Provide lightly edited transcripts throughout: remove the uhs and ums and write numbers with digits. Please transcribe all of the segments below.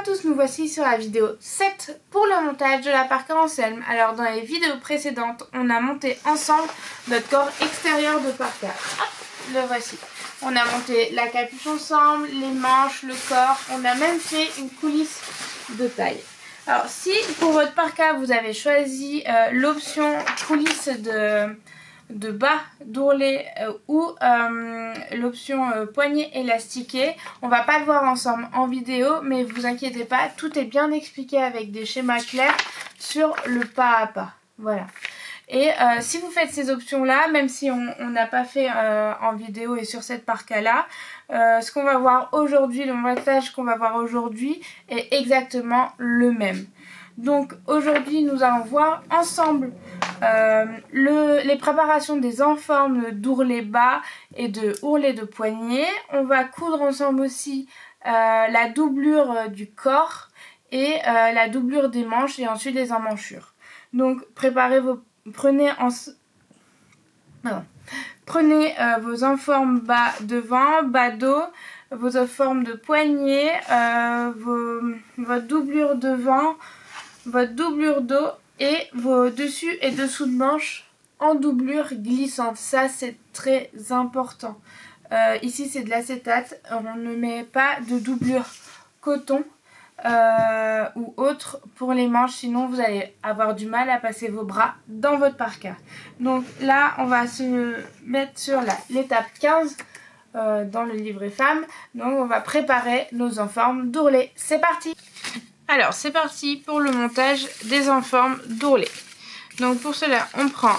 à tous, nous voici sur la vidéo 7 pour le montage de la parka Anselme. Alors dans les vidéos précédentes, on a monté ensemble notre corps extérieur de parka. Hop, le voici. On a monté la capuche ensemble, les manches, le corps. On a même fait une coulisse de taille. Alors si pour votre parka vous avez choisi l'option coulisse de bas d'ourlet ou l'option poignet élastiqué, on va pas le voir ensemble en vidéo, mais vous inquiétez pas, tout est bien expliqué avec des schémas clairs sur le pas à pas. Voilà. Et si vous faites ces options là, même si on n'a pas fait en vidéo et sur cette parka là, ce qu'on va voir aujourd'hui, le montage qu'on va voir aujourd'hui est exactement le même. Donc aujourd'hui nous allons voir ensemble les préparations des enformes d'ourlet bas et de ourlet de poignet. On va coudre ensemble aussi la doublure du corps et la doublure des manches et ensuite les emmanchures. Donc prenez vos enformes bas devant, bas dos, vos enformes de poignet, votre doublure devant, votre doublure dos et vos dessus et dessous de manches en doublure glissante. Ça c'est très important. Ici c'est de l'acétate, on ne met pas de doublure coton ou autre pour les manches, sinon vous allez avoir du mal à passer vos bras dans votre parka. Donc là on va se mettre sur l'étape 15 dans le livret femme. Donc on va préparer nos enformes d'ourlet. C'est parti! Alors c'est parti pour le montage des enformes d'ourlet. Donc pour cela on prend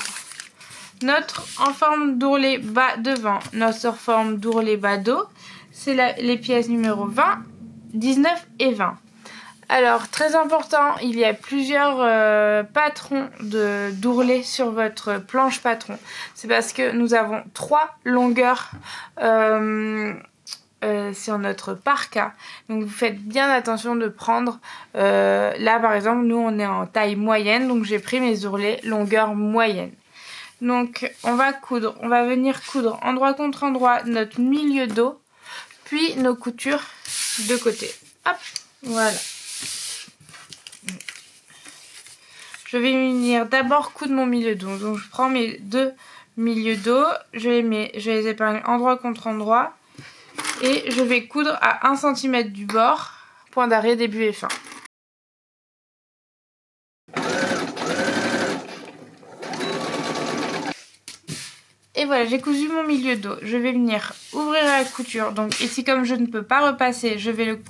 notre enforme d'ourlet bas devant, notre enforme d'ourlet bas dos. C'est les pièces numéro 20, 19 et 20. Alors très important, il y a plusieurs patrons d'ourlet sur votre planche patron. C'est parce que nous avons 3 longueurs sur notre parka. Donc vous faites bien attention de prendre, là par exemple nous on est en taille moyenne, donc j'ai pris mes ourlets longueur moyenne. Donc on va venir coudre endroit contre endroit notre milieu dos, puis nos coutures de côté. Hop, voilà. Je vais venir d'abord coudre mon milieu dos. Donc je prends mes 2 milieux dos, je les épargne endroit contre endroit. Et je vais coudre à 1 cm du bord, point d'arrêt, début et fin. Et voilà, j'ai cousu mon milieu dos. Je vais venir ouvrir la couture. Donc ici, comme je ne peux pas repasser, je vais le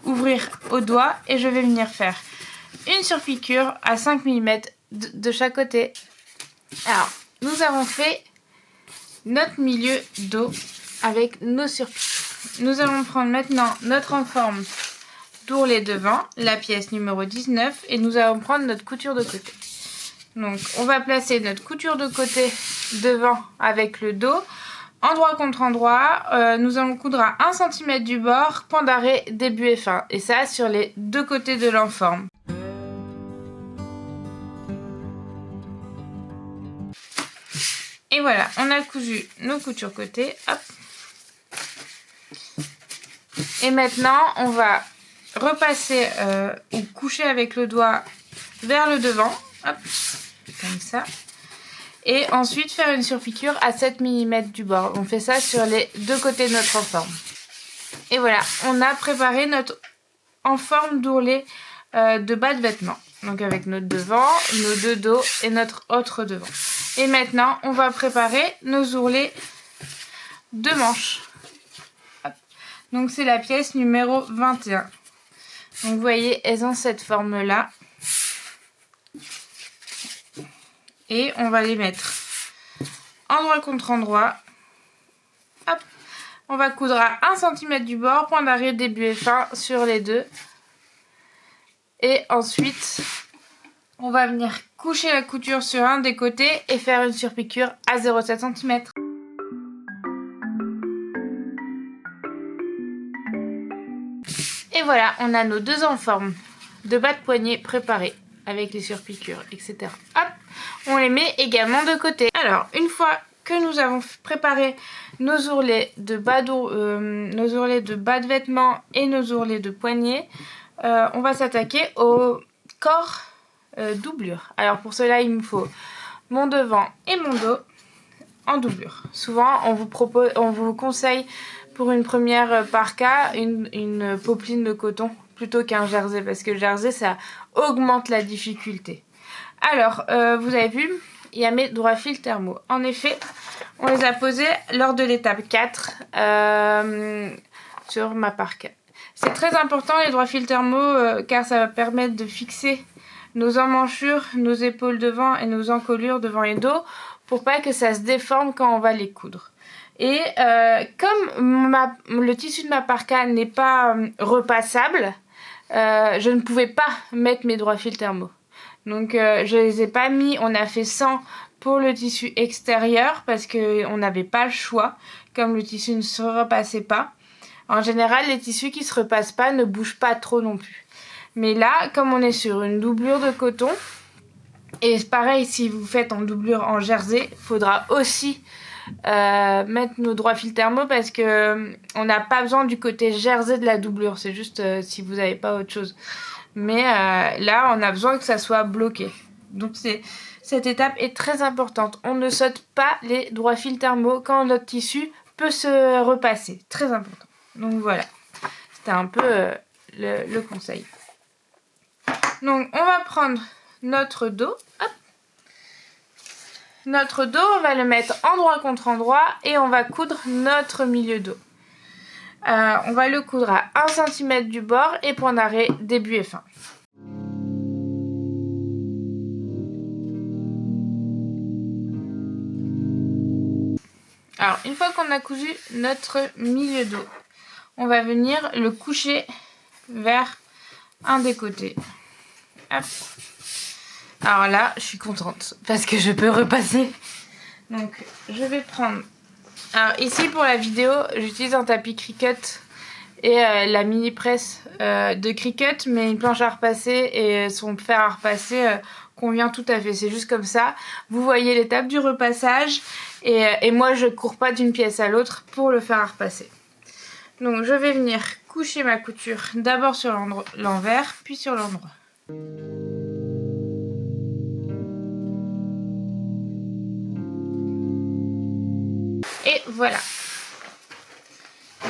ouvrir au doigt et je vais venir faire une surpiqûre à 5 mm de chaque côté. Alors, nous avons fait notre milieu dos avec nos surpiqûres. Nous allons prendre maintenant notre enforme d'ourlet devant, la pièce numéro 19, et nous allons prendre notre couture de côté. Donc on va placer notre couture de côté devant avec le dos, endroit contre endroit. Nous allons coudre à 1 cm du bord, point d'arrêt, début et fin. Et ça sur les 2 côtés de l'enforme. Et voilà, on a cousu nos coutures côté. Hop. Et maintenant, on va repasser ou coucher avec le doigt vers le devant. Hop, comme ça. Et ensuite faire une surpiqûre à 7 mm du bord. On fait ça sur les 2 côtés de notre enforme. Et voilà, on a préparé notre enforme d'ourlet de bas de vêtements. Donc avec notre devant, nos 2 dos et notre autre devant. Et maintenant, on va préparer nos ourlets de manches. Hop. Donc c'est la pièce numéro 21. Donc vous voyez, elles ont cette forme-là. Et on va les mettre endroit contre endroit. Hop. On va coudre à 1 cm du bord, point d'arrêt, début et fin sur les 2. Et ensuite, on va venir coucher la couture sur un des côtés et faire une surpiqûre à 0,7 cm. Et voilà, on a nos 2 enformes de bas de poignet préparés avec les surpiqûres, etc. Hop, on les met également de côté. Alors, une fois que que nous avons préparé nos ourlets de bas de vêtements et nos ourlets de poignets, on va s'attaquer au corps doublure. Alors pour cela, il me faut mon devant et mon dos en doublure. Souvent, on vous conseille pour une première parka une popeline de coton plutôt qu'un jersey, parce que le jersey, ça augmente la difficulté. Alors, vous avez vu, il y a mes droits fils thermo. En effet, on les a posés lors de l'étape 4 sur ma parka. C'est très important les droits fils thermo car ça va permettre de fixer nos emmanchures, nos épaules devant et nos encolures devant et dos pour pas que ça se déforme quand on va les coudre. Et comme le tissu de ma parka n'est pas repassable, je ne pouvais pas mettre mes droits fils thermo. Donc je les ai pas mis, on a fait 100 pour le tissu extérieur parce qu'on n'avait pas le choix, comme le tissu ne se repassait pas. En général, les tissus qui se repassent pas ne bougent pas trop non plus. Mais là, comme on est sur une doublure de coton, et pareil, si vous faites en doublure en jersey, il faudra aussi mettre nos droits fils thermo parce que on n'a pas besoin du côté jersey de la doublure. C'est juste si vous n'avez pas autre chose. Mais là, on a besoin que ça soit bloqué. Donc cette étape est très importante. On ne saute pas les droits fils thermo quand notre tissu peut se repasser. Très important. Donc voilà, c'était un peu le conseil. Donc on va prendre notre dos. Hop. Notre dos, on va le mettre endroit contre endroit et on va coudre notre milieu dos. On va le coudre à 1 cm du bord et point d'arrêt début et fin. Alors, une fois qu'on a cousu notre milieu dos, on va venir le coucher vers un des côtés. Hop. Alors là, je suis contente parce que je peux repasser. Donc, je vais prendre... Alors ici, pour la vidéo, j'utilise un tapis Cricut et la mini presse de Cricut, mais une planche à repasser et son fer à repasser convient tout à fait. C'est juste comme ça. Vous voyez l'étape du repassage et moi, je cours pas d'une pièce à l'autre pour le fer à repasser. Donc, je vais venir coucher ma couture d'abord sur l'envers, puis sur l'endroit. Et voilà,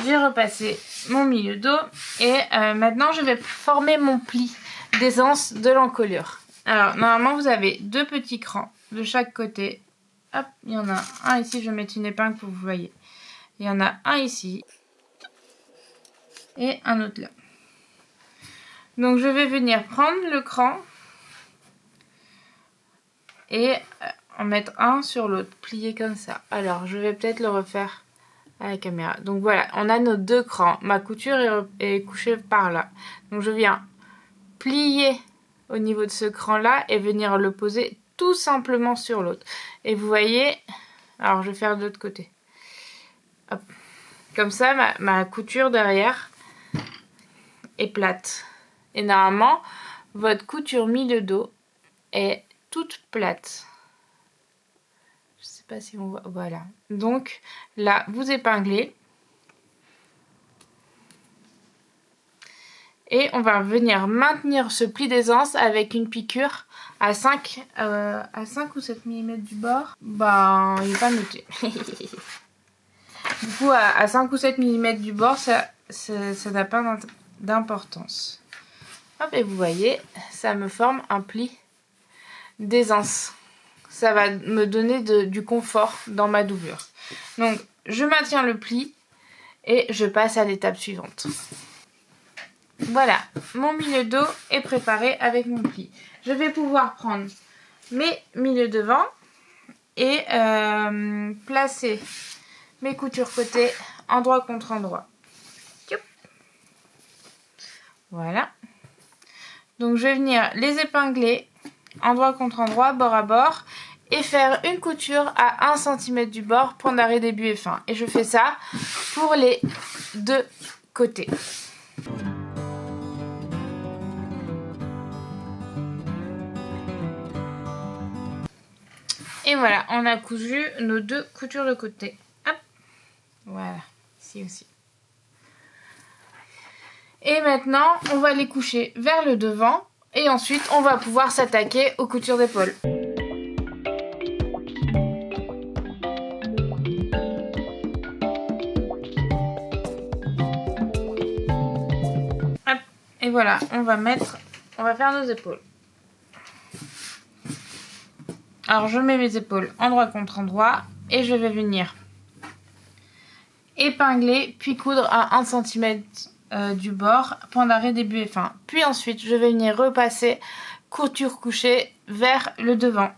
j'ai repassé mon milieu dos et maintenant je vais former mon pli d'aisance de l'encolure. Alors normalement vous avez 2 petits crans de chaque côté. Hop, il y en a un ici, je vais mettre une épingle pour que vous voyez. Il y en a un ici et un autre là. Donc je vais venir prendre le cran et en mettre un sur l'autre, plier comme ça. Alors je vais peut-être le refaire à la caméra. Donc voilà, on a nos 2 crans. Ma couture est couchée par là. Donc je viens plier au niveau de ce cran là et venir le poser tout simplement sur l'autre. Et vous voyez, alors je vais faire de l'autre côté. Hop. Comme ça ma couture derrière est plate. Et normalement votre couture milieu dos est toute plate. Je sais pas si on voit. Voilà. Donc là, vous épinglez. Et on va venir maintenir ce pli d'aisance avec une piqûre à 5 ou 7 mm du bord. Ben, il n'est pas noté. Du coup, à 5 ou 7 mm du bord, ça n'a pas d'importance. Hop, et vous voyez, ça me forme un pli d'aisance. Ça va me donner du confort dans ma doublure. Donc, je maintiens le pli et je passe à l'étape suivante. Voilà, mon milieu dos est préparé avec mon pli. Je vais pouvoir prendre mes milieux devant et placer mes coutures côté endroit contre endroit. Voilà. Donc, je vais venir les épingler endroit contre endroit, bord à bord, et faire une couture à 1 cm du bord, point d'arrêt début et fin. Et je fais ça pour les 2 côtés. Et voilà, on a cousu nos 2 coutures de côté. Hop, voilà, ici aussi. Et maintenant, on va les coucher vers le devant. Et ensuite, on va pouvoir s'attaquer aux coutures d'épaule. Hop, et voilà, on va faire nos épaules. Alors, je mets mes épaules endroit contre endroit et je vais venir épingler, puis coudre à 1 cm du bord, point d'arrêt début et fin. Puis ensuite, je vais venir repasser couture couchée vers le devant.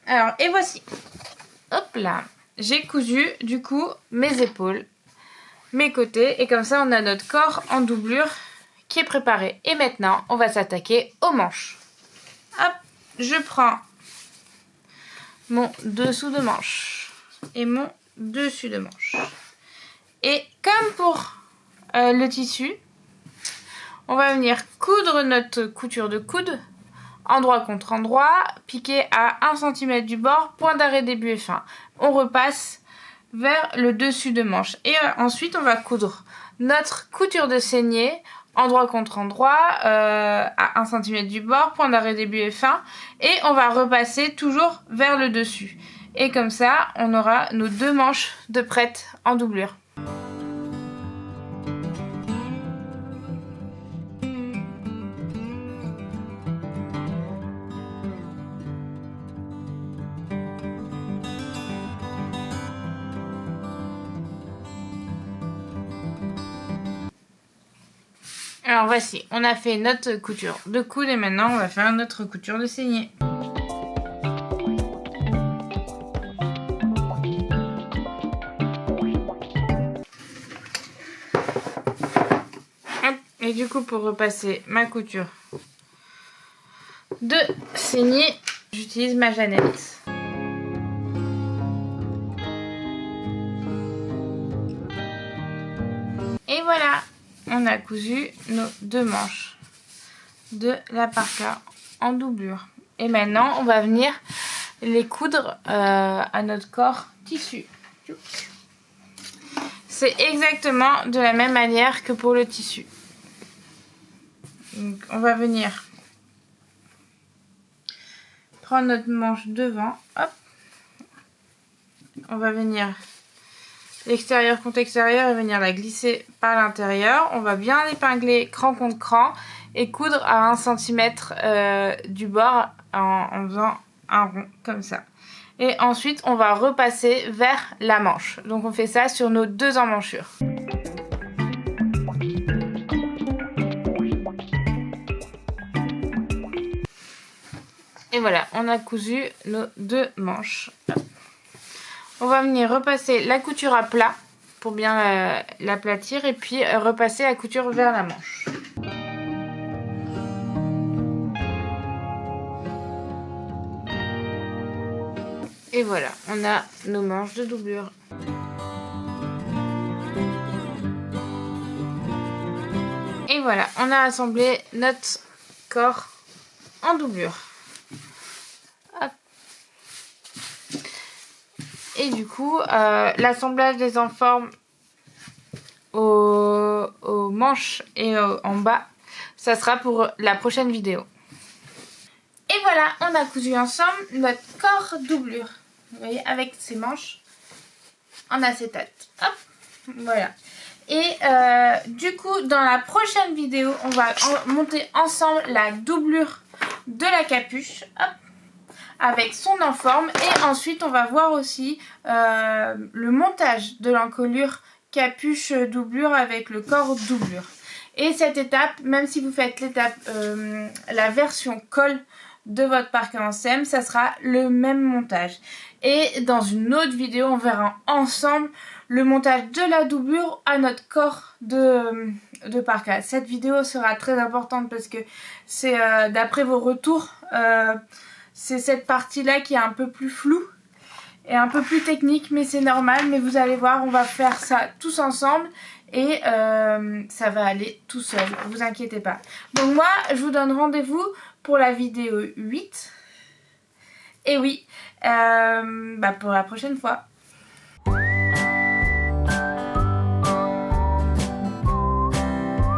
Alors, et voici. Hop là. J'ai cousu, du coup, mes épaules, mes côtés. Et comme ça, on a notre corps en doublure qui est préparé. Et maintenant, on va s'attaquer aux manches. Hop, je prends mon dessous de manche et mon dessus de manche. Et comme pour le tissu, on va venir coudre notre couture de coude, endroit contre endroit, piqué à 1 cm du bord, point d'arrêt début et fin. On repasse vers le dessus de manche. Et ensuite, on va coudre notre couture de saignée, endroit contre endroit, à 1 cm du bord, point d'arrêt début et fin. Et on va repasser toujours vers le dessus. Et comme ça, on aura nos 2 manches de prêtes en doublure. Alors voici, on a fait notre couture de coude et maintenant on va faire notre couture de saignée. Et du coup, pour repasser ma couture de saignée, j'utilise ma Jeannette. Et voilà, on a cousu nos 2 manches de la parka en doublure. Et maintenant, on va venir les coudre à notre corps tissu. C'est exactement de la même manière que pour le tissu. Donc, on va venir prendre notre manche devant. Hop. On va venir l'extérieur contre extérieur et venir la glisser par l'intérieur. On va bien l'épingler cran contre cran et coudre à 1 cm du bord en faisant un rond comme ça. Et ensuite, on va repasser vers la manche. Donc, on fait ça sur nos 2 emmanchures. Et voilà, on a cousu nos 2 manches. On va venir repasser la couture à plat pour bien l'aplatir et puis repasser la couture vers la manche. Et voilà, on a nos manches de doublure. Et voilà, on a assemblé notre corps en doublure. Hop. Et du coup, l'assemblage des enformes aux manches et en bas, ça sera pour la prochaine vidéo. Et voilà, on a cousu ensemble notre corps doublure. Vous voyez, avec ses manches en acétate. Hop, voilà. Et du coup, dans la prochaine vidéo, on va monter ensemble la doublure de la capuche. Hop, avec son enforme. Et ensuite, on va voir aussi le montage de l'encolure capuche doublure avec le corps doublure. Et cette étape, même si vous faites l'étape, la version col de votre parka en SEM, ça sera le même montage. Et dans une autre vidéo, on verra ensemble le montage de la doublure à notre corps de parka. Cette vidéo sera très importante parce que c'est d'après vos retours, c'est cette partie-là qui est un peu plus floue. est un peu plus technique, mais c'est normal. Mais vous allez voir, on va faire ça tous ensemble et ça va aller tout seul, vous inquiétez pas. Donc moi, je vous donne rendez-vous pour la vidéo 8. Et oui, pour la prochaine fois.